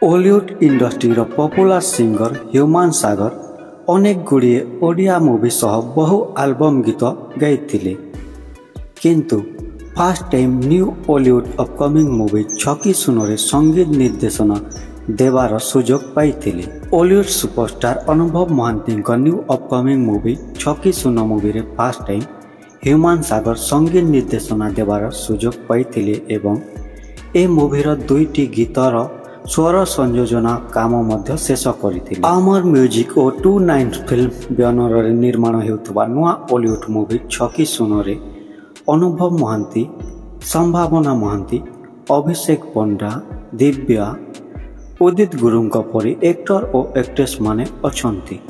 Ollywood इंडस्ट्रीर popular singer human सागर अनेक गुड़िए Odia movie सह बहु आल्बम गीत गाइथिले किंतु first time new Ollywood upcoming movie छकी सुनरे संगीत निर्देशन देवार सुजोग पाइथिले। Ollywood superstar Anubhav Mohanty new upcoming movie Chhaki Suna movie रे फर्स्ट टाइम ह्यूमान सागर संगीत निर्देशन देवार सुजोग पाइथिले एवं ए मूवीर दुईटी गीतर स्वर संयोजना काम मध्य शेष करथिले। अमर म्यूजिक और 29 फिल्म बैनर रे निर्माण हेउथबा नुआ ओलीवुड मूवी छकी सुनरे अनुभव महांती, संभावना महांती, अभिषेक पंडा, दिव्या, उदित गुरुंक परी एक्टर और एक्ट्रेस माने अछंती।